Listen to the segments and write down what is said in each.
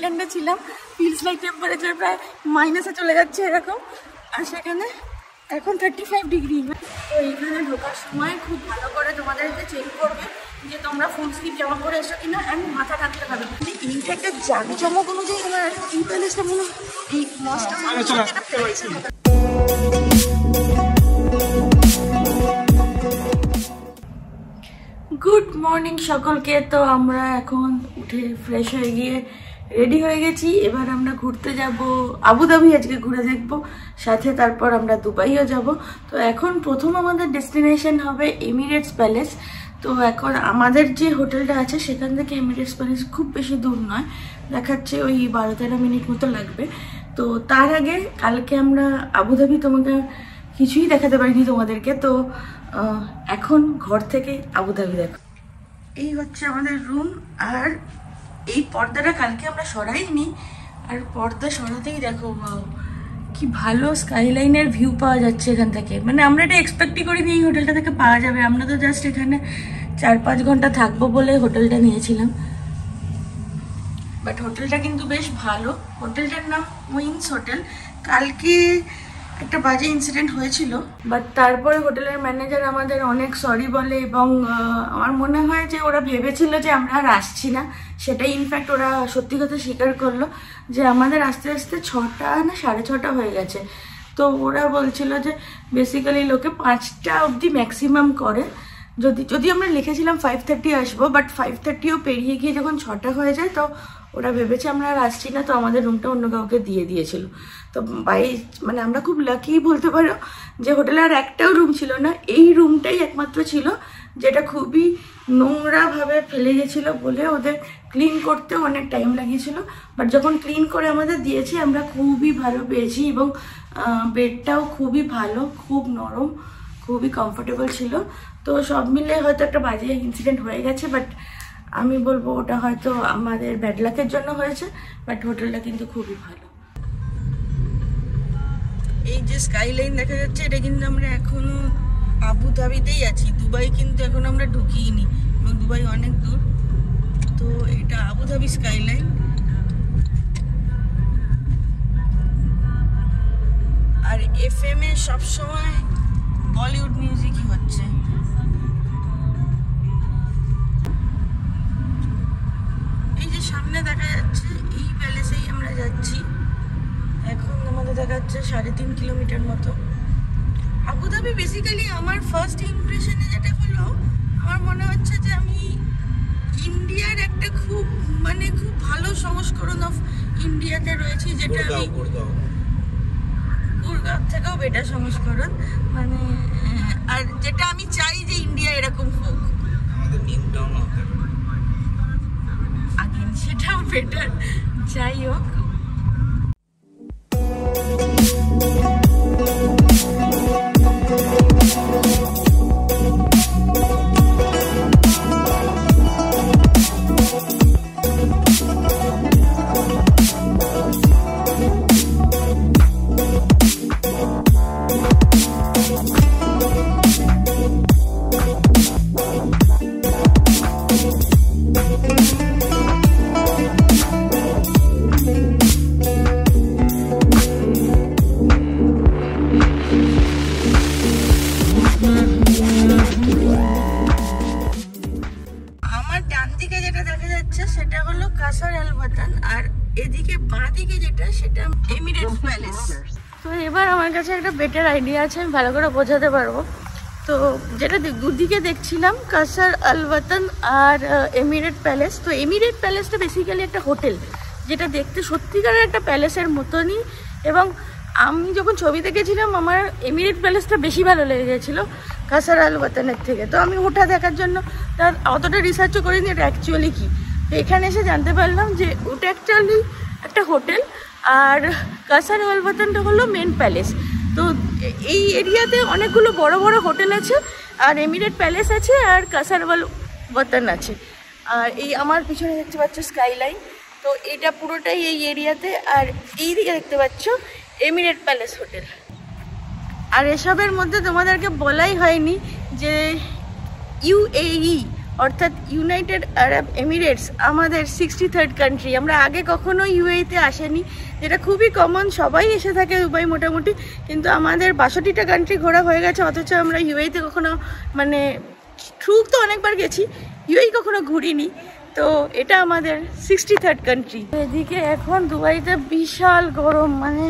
থাইল্যান্ডে ছিলাম, feels like temperature প্রায় মাইনাসে চলে যাচ্ছে এরকম, আর সেখানে এখন 35 ডিগ্রি। তো এইখানে ঢোকার সময় খুব ভালো করে তোমাদেরকে চেক করবে যে তোমরা ফুল স্লিপ জমা করে এসো কিনা, অ্যান্ড মাথা থাকতে হবে। এইটা একটা জাঁকজমক অনুযায়ী আমার এই প্যালেসটা মনে হয় এই মস্ত গুড মর্নিং সকলকে। তো আমরা এখন উঠে ফ্রেশ হয়ে গিয়ে রেডি হয়ে গেছি। এবার আমরা ঘুরতে যাব আবুধাবি, আজকে ঘুরে দেখব, সাথে তারপর আমরা দুবাইও যাব। তো এখন প্রথম আমাদের ডেস্টিনেশন হবে এমিরেটস প্যালেস। তো এখন আমাদের যে হোটেলটা আছে সেখান থেকে এমিরেটস প্যালেস খুব বেশি দূর নয়, দেখাচ্ছে ওই 12-13 মিনিট মতো লাগবে। তো তার আগে কালকে আমরা আবুধাবি তোমাকে কিছুই দেখাতে পারিনি তোমাদেরকে, তো এখন ঘর থেকে আবুধাবি দেখো। এই হচ্ছে আমাদের রুম, আর এই পর্দাটা কালকে আমরা সরাইনি, আর পর্দা সরাতেই দেখো কি ভালো স্কাইলাইনের ভিউ পাওয়া যাচ্ছে এখান থেকে। মানে আমরা এটা এক্সপেক্টই করিনি এই হোটেলটা থেকে পাওয়া যাবে। আমরা তো জাস্ট এখানে 4-5 ঘন্টা থাকবো বলে হোটেলটা নিয়েছিলাম, বাট হোটেলটা কিন্তু বেশ ভালো। হোটেলটার নাম উইংস হোটেল। কালকে একটা বাজে ইনসিডেন্ট হয়েছিল, বাট তারপরে হোটেলের ম্যানেজার আমাদের অনেক সরি বলে, এবং আমার মনে হয় যে ওরা ভেবেছিল যে আমরা আর আসছি না। সেটাই ইনফ্যাক্ট ওরা সত্যি কথা স্বীকার করলো যে আমাদের আস্তে আস্তে 6টা না 6:30 হয়ে গেছে। তো ওরা বলছিল যে বেসিক্যালি লোকে 5টা অবধি ম্যাক্সিমাম করে। যদি আমরা লিখেছিলাম 5:30 আসবো, বাট 5:30ও পেরিয়ে গিয়ে যখন 6টা হয়ে যায় তো ওরা ভেবেছে আমরা আর আসছি না, তো আমাদের রুমটা অন্য কাউকে দিয়ে দিয়েছিল। তো মানে আমরা খুব লাকি বলতে পারো যে হোটেলে আর একটাও রুম ছিল না, এই রুমটাই একমাত্র ছিল যেটা খুবই নোংরাভাবে ফেলে গেছিলো বলে ওদের ক্লিন করতে অনেক টাইম লাগিয়েছিল। বাট যখন ক্লিন করে আমাদের দিয়েছে আমরা খুবই ভালো পেয়েছি, এবং বেডটাও খুবই ভালো, খুব নরম, খুবই কমফোর্টেবল ছিল। তো সব মিলে হয়তো একটা বাজে ইনসিডেন্ট হয়ে গেছে, বাট আমি বলবো ওটা হয়তো আমাদের ব্যাড লাকের জন্য হয়েছে, বাট হোটেলটা কিন্তু খুবই ভালো। এই যে স্কাইলাইন দেখা যাচ্ছে, এটা কিন্তু আমরা এখনো আবুধাবিতেই আছি, দুবাই কিন্তু এখন আমরা ঢুকিনি, এবং দুবাই অনেক দূর। তো এটা আবুধাবি স্কাইলাইন। আর FM এ সবসময় বলিউড মিউজিকই হচ্ছে। এই যে সামনে দেখা যাচ্ছে এই প্যালেসেই আমরা যাচ্ছি। এখন আমাদের দেখা যাচ্ছে 3.5 কিলোমিটার মতো। আবুধাবি বেসিক্যালি আমার ফার্স্ট ইমপ্রেশনে যেটা হলো, আমার মনে হচ্ছে যে আমি ইন্ডিয়ার একটা খুব ভালো সংস্করণ অফ ইন্ডিয়াতে রয়েছি, যেটা আমি গুরগাঁও থেকেও বেটার সংস্করণ, মানে আর যেটা আমি চাই যে ইন্ডিয়া এরকম হোক। আমাদের নিউ টাউন আগে সেটাও বেটার, যাই হোক। সেটা হলো কাসার আল ওয়াতান, আর এদিকে বাঁদিকে যেটা সেটা এমিরেটস প্যালেস। তো এবার আমার কাছে একটা বেটার আইডিয়া আছে, আমি ভালো করে বোঝাতে পারবো। তো যেটা দুদিকে দেখছিলাম কাসার আল ওয়াতান আর এমিরেট প্যালেস। তো এমিরেট প্যালেসটা বেসিক্যালি একটা হোটেল, যেটা দেখতে সত্যিকারের একটা প্যালেসের মতনই, এবং আমি যখন ছবি দেখেছিলাম আমার এমিরেট প্যালেসটা বেশি ভালো লেগে গেছিলো কাসার আল ওয়াতানের থেকে। তো আমি ওটা দেখার জন্য তার অতটা রিসার্চও করিনি এটা অ্যাকচুয়ালি কী। তো এখানে এসে জানতে পারলাম যে ওটা অ্যাকচুয়ালি একটা হোটেল, আর কাসার আল ওয়াতানটা হলো মেন প্যালেস। তো এই এরিয়াতে অনেকগুলো বড় বড় হোটেল আছে, আর এমিরেট প্যালেস আছে, আর কাসার আল ওয়াতান আছে। আর এই আমার পিছনে দেখতে পাচ্ছ স্কাইলাইন, তো এটা পুরোটাই এই এরিয়াতে। আর এই দিকে দেখতে পাচ্ছ এমিরেট প্যালেস হোটেল। আর এসবের মধ্যে তোমাদেরকে বলাই হয়নি যে UAE অর্থাৎ ইউনাইটেড আরব এমিরেটস আমাদের 63rd কান্ট্রি। আমরা আগে কখনো ইউএইতে আসেনি, যেটা খুবই কমন, সবাই এসে থাকে দুবাই মোটামুটি, কিন্তু আমাদের 62টা কান্ট্রি ঘোরা হয়ে গেছে, অথচ আমরা ইউএইতে কখনো মানে ট্রুক তো অনেকবার গেছি, ইউএই কখনো ঘুরিনি। তো এটা আমাদের 63rd কান্ট্রি। এদিকে এখন দুবাইতে বিশাল গরম, মানে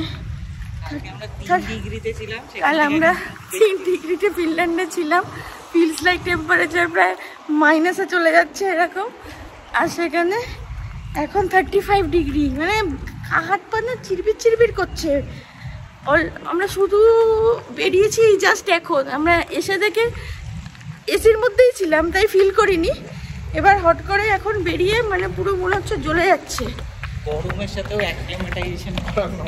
কাল আমরা 3 ডিগ্রিতে ফিনল্যান্ডে ছিলাম, ফিলস লাইক টেম্পারেচার প্রায় মাইনাসে চলে যাচ্ছে এরকম, আর সেখানে এখন 35 ডিগ্রি, মানে হাত পা না চিরবির চিরবির করছে। আমরা শুধু বেরিয়েছি জাস্ট এখন, আমরা এসে দেখে এসির মধ্যেই ছিলাম তাই ফিল করিনি, এবার হট করে এখন বেরিয়ে মানে পুরো মনে হচ্ছে জ্বলে যাচ্ছে। গরমের সাথেও অ্যাক্লিমেটাইজেশন করানো,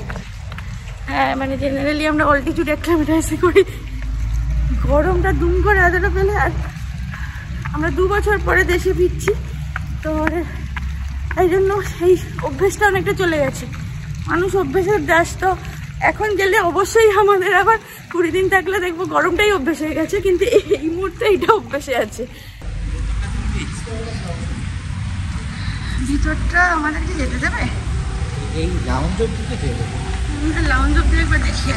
হ্যাঁ মানে জেনারেলি আমরা অল্টিটিউড অ্যাক্লিমেটাইজ করি, গরমটা দুম করে এতটা পেলে। আর আমরা 2 বছর পরে দেশে ফিরছি, তো এই জন্য সেই অভ্যেসটা অনেকটা চলে গেছে। মানুষ অভ্যেসের দাস, তো এখন গেলে অবশ্যই আমাদের আবার 20 দিন থাকলে দেখবো গরমটাই অভ্যেস হয়ে গেছে, কিন্তু এই মুহূর্তে এইটা অভ্যেসে আছে। ভিতরটা আমাদেরকে যেতে দেবে, এই লাউঞ্জ অবধি যেতে দেবে, লাউঞ্জ অবধি একবার দেখিয়ে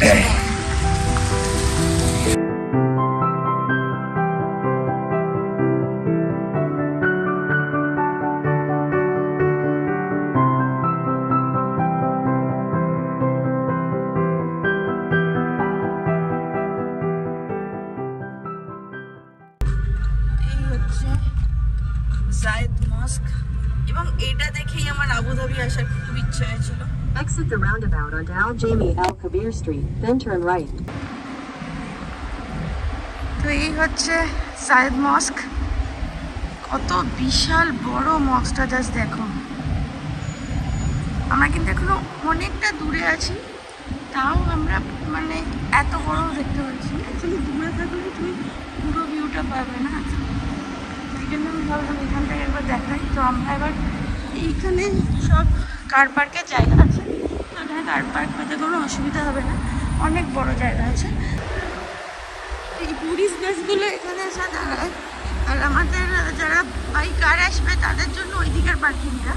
জায়েদ মস্ক, এবং এটা দেখেই আমার আবুধাবি আসার খুব ইচ্ছা হয়েছিল। Exit the roundabout onto Al Jami Al Kabir Street, then turn right. তো এই হচ্ছে জায়েদ মস্ক, কত বিশাল বড় মস্কটা, জাস্ট দেখো। আমরা কিন্তু এখনো অনেকটা দূরে আছি, তাও আমরা মানে এত বড় দেখতে পাচ্ছি। অ্যাকচুয়ালি দূরে থাকলে তুমি পুরো ভিউটা পাবে না, এই জন্য আমি ভাবলাম এখান থেকে একবার দেখাই। তো আমরা এবার এইখানে সব কার পার্কের জায়গা আছে, তো এখানে কার পার্ক পেতে কোনো অসুবিধা হবে না, অনেক বড় জায়গা আছে। এই টুরিস্ট বাসগুলো এখানে এসে দাঁড়ায়, আর আমাদের যারা বাই কার আসবে তাদের জন্য ওই দিকের পার্কিংটা।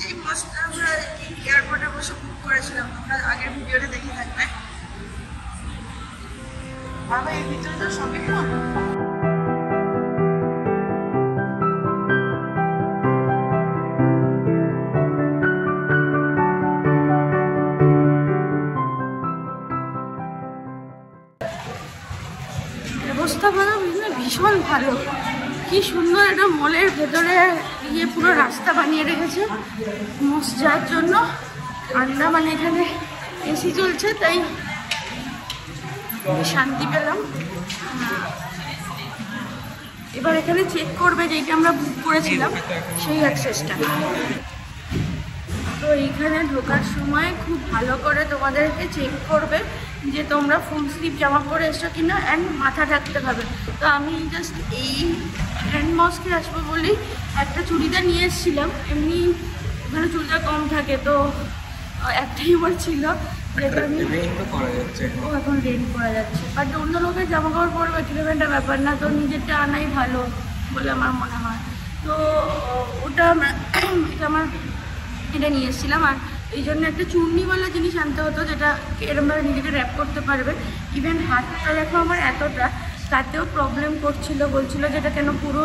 এই বাসটা আমরা এয়ারপোর্টে বসে বুক করেছিলাম, আমরা আগের ভিডিওটা দেখে থাকবে। বাবা এর ভিতরে তো সবই ফোন। ব্যবস্থাপনা ভীষণ ভালো, কি সুন্দর একটা মলের ভেতরে পুরো রাস্তা বানিয়ে রেখেছে মস্ক যাওয়ার জন্য। ঠান্ডা, মানে এখানে এসি চলছে তাই শান্তি পেলাম। এবার এখানে চেক করবে যেটা আমরা বুক করেছিলাম সেই অ্যাক্সেসটা। তো এইখানে ঢোকার সময় খুব ভালো করে তোমাদেরকে চেক করবে যে তোমরা ফুল স্লিভ জামা পরে এসছো কিনা, অ্যান্ড মাথা ঢাকতে হবে। তো আমি জাস্ট এই হ্যান্ড মস্কে আসবো বলেই একটা চুড়িদার নিয়ে এসেছিলাম, এমনি ওখানে চুলটা কম থাকে, তো একটাই আমার ছিল, যেটা আমি ও এখন রেন করা যাচ্ছে। বাট অন্য লোকের জামা কাপড় পরবে কিরকম একটা ব্যাপার না, তো নিজেরটা আনাই ভালো বলে আমার মনে হয়। তো ওটা আমার এটা নিয়ে এসেছিলাম। আর এই জন্য একটা চূর্ণিওয়ালা জিনিস আনতে হতো, যেটা এরকমভাবে নিজেকে র্যাপ করতে পারবে। ইভেন হাতটা দেখো আমার এতটা, তাতেও প্রবলেম করছিল, বলছিল যে এটা কেন পুরো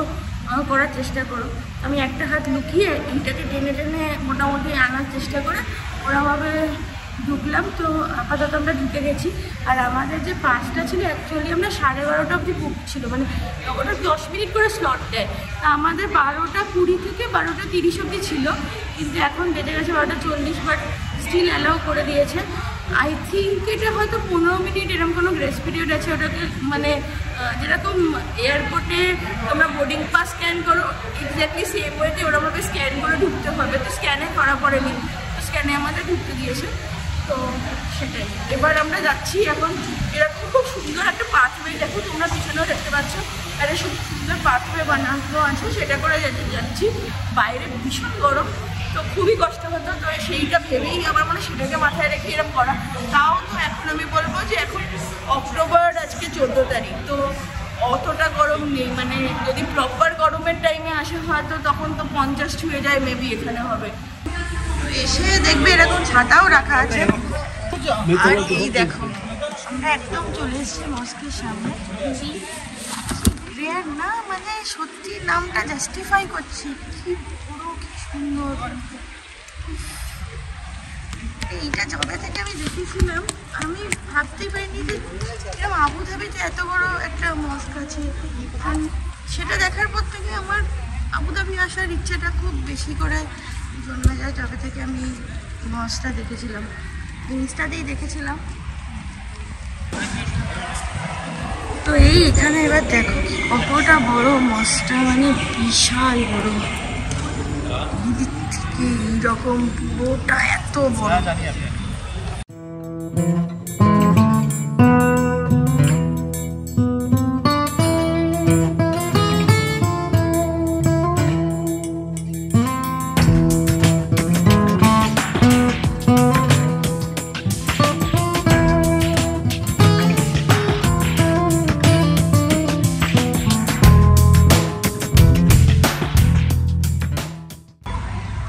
করার চেষ্টা করো। আমি একটা হাত লুকিয়ে এইটাকে টেনে টেনে মোটামুটি আনার চেষ্টা করে ওরকমভাবে ঢুকলাম। তো আপাতত আমরা ঢুকে গেছি। আর আমাদের যে পাসটা ছিল অ্যাকচুয়ালি আমরা 12:30 অবধি বুক ছিল, মানে ওটা 10 মিনিট করে স্লট দেয়। তা আমাদের 12:20 থেকে 12:30 অবধি ছিল, কিন্তু এখন বেজে গেছে 12:40, বাট স্টিল অ্যালাউ করে দিয়েছে। আই থিঙ্ক এটা হয়তো 15 মিনিট এরকম কোনো গ্রেস পিরিয়ড আছে। ওটাকে মানে যেরকম এয়ারপোর্টে তোমরা বোর্ডিং পাস স্ক্যান করো, এক্স্যাক্টলি সেম ওয়েতে ওরকমভাবে স্ক্যান করে ঢুকতে হবে। তো স্ক্যানে করা পড়েনি, তো স্ক্যানে আমাদের ঢুকতে দিয়েছে। তো সেটাই, এবার আমরা যাচ্ছি। এখন এরকম খুব সুন্দর একটা পাথওয়ে, দেখো তোমরা পিছনেও দেখতে পাচ্ছ, আর এসব সুন্দর পাথওয়ে বানানো আছে, সেটা করে যাচ্ছি। বাইরে ভীষণ গরম, তো খুবই কষ্ট হতো। তো সেইটা ভেবেই আমার মনে সেটাকে মাথায় রেখে এরকম করা। তাও তো এখন আমি বলবো যে এখন অক্টোবর আজকে 14 তারিখ, তো অতটা গরম নেই। মানে যদি প্রপার গরমের টাইমে আসা হয় তো তখন তো 50 ছুঁয়ে যায় মেবি এখানে হবে। এসে দেখবে এরকম ছাতাও রাখা আছে। আর এই দেখো আমরা একদম চলে এসেছি মস্কের সামনে। রেয়ার না, মানে সত্যি নামটা জাস্টিফাই করছি। কি পুরো কি সুন্দর। এইটা যবে থেকে আমি দেখেছিলাম আমি ভাবতেই পারিনি যে এরকম আবুধাবিতে এত বড় একটা মস্ক আছে। সেটা দেখার পর থেকে আমার আবুধাবি আসার ইচ্ছাটা খুব বেশি করে জন্মে যায় যবে থেকে আমি মস্কটা দেখেছিলাম, ইনস্টাতেই দেখেছিলাম। তো এই এখানে এবার দেখো কতটা বড় মস্কটা, মানে বিশাল বড়। এদিক থেকে এইরকম পুরোটা এত বড়।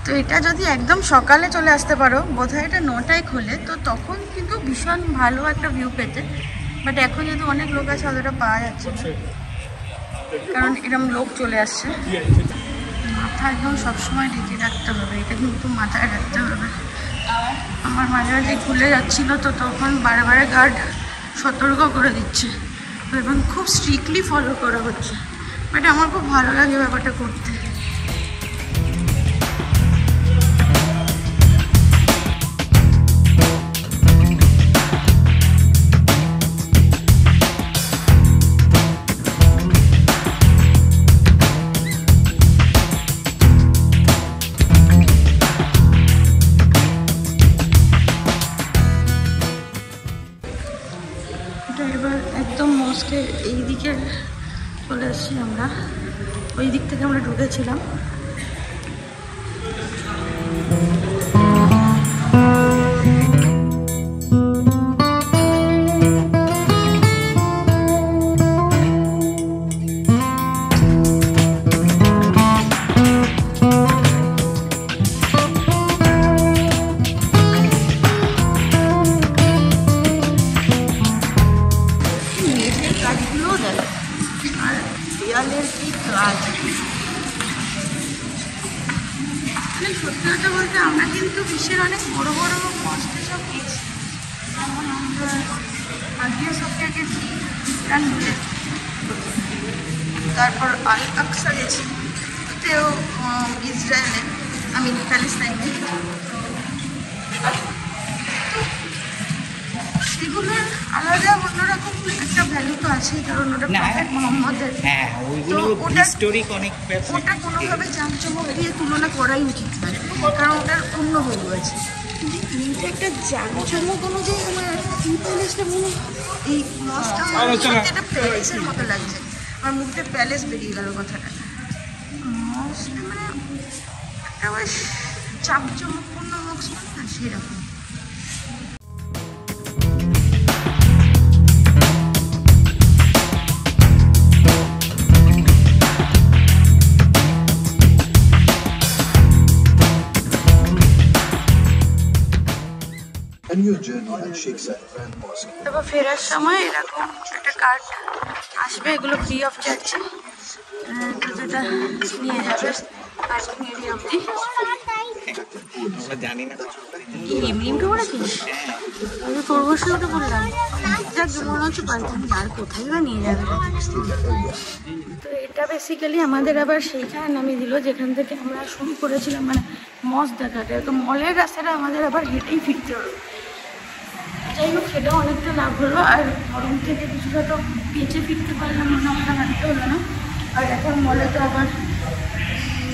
তো এটা যদি একদম সকালে চলে আসতে পারো, বোধহয় এটা 9টায় খোলে, তো তখন কিন্তু ভীষণ ভালো একটা ভিউ পেতে। বাট এখন যেহেতু অনেক লোক আছে অতটা পাওয়া যাচ্ছে না, কারণ এরকম লোক চলে আসছে। মাথা একদম সবসময় ঢেকে রাখতে হবে, এটা কিন্তু মাথায় রাখতে হবে। আমার মাঝে মাঝে খুলে যাচ্ছিলো, তো তখন বারে বারে গার্ড সতর্ক করে দিচ্ছে এবং খুব স্ট্রিক্টলি ফলো করা হচ্ছে। বাট আমার খুব ভালো লাগে ব্যাপারটা করতে। এবার একদম মস্কের এই দিকে চলে আসছি আমরা, ওই দিক থেকে আমরা ঢুকেছিলাম। সত্যি কথা বলতে আমরা কিন্তু বিশ্বের অনেক বড় বড় মস্কে সব গেছি, যেমন আমরা হাগিয়া সোফিয়া গেছি ইস্তানবুলে, তারপর আল আকসা গেছি, তেও ইসরায়েলে, আমি প্যালেস্তাইনে। সেগুলোর আলাদা অন্যরকম একটা ভ্যালু তো আছে, কারণ ওটা প্রফেট মুহাম্মদের। ওটা কোনোভাবে জাঁকজমক দিয়ে তুলনা করাই উচিত নয়, কারণ ওটার অন্য ভ্যালু আছে। কিন্তু একটা জাঁকজমক অনুযায়ী আমার এই প্যালেসটা মনে এই মস্কটা একটা প্যালেসের মতো লাগছে। আমার মুখে প্যালেস বেরিয়ে গেল কথাটা। মস্কটা মানে একটা বেশ জাঁকজমকপূর্ণ মস্ক না, সেরকম। তারপর ফেরার সময় এরকম একটা কার্ড আসবে, এগুলো ফ্রি অফ চার্জ, যেটা নিয়ে যাবে পার্কিং এরিয়া অবধি। জানি না এমনি উঠে পড়েছিস? আমি তোর বসে উঠে পড়লাম। যাক মনে হচ্ছে পার্কিং, আর কোথায় বা নিয়ে যাবে। তো এটা বেসিক্যালি আমাদের আবার সেইখানে নামিয়ে দিল যেখান থেকে আমরা শুরু করেছিলাম, মানে মস্ক দেখাতে। তো মলের রাস্তাটা আমাদের আবার হেঁটেই ফিরতে হবে। যাই হোক, সেটাও অনেকটা লাভ হলো। আর গরম থেকে কিছুটা তো বেঁচে ফিরতে পারলাম, মনে আমরা হাঁটতে হলো না। আর এখন মলে তো আবার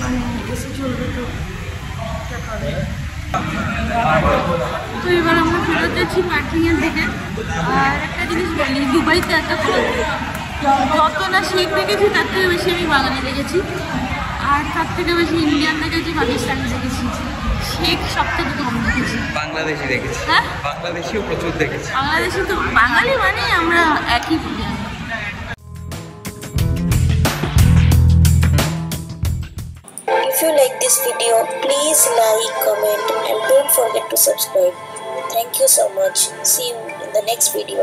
মানে এসে চলবে, তো তো এবার আমরা ফেরত যাচ্ছি পার্কিংয়ের দিকে। আর একটা জিনিস বলি, দুবাইতে একটা যত না শেখ দেখেছি তার থেকে বেশি আমি বাঙালি দেখেছি। আর তার থেকে বেশি ইন্ডিয়ান দেখেছি, পাকিস্তানি দেখেছি, শিখ সব থেকে কম দেখেছি। বাংলাদেশি দেখেছি, হ্যাঁ বাংলাদেশিও প্রচুর দেখেছি। বাংলাদেশে তো বাঙালি মানে আমরা একই বলি। If you like this video, please like, comment and don't forget to subscribe. Thank you so much. See you in the next video.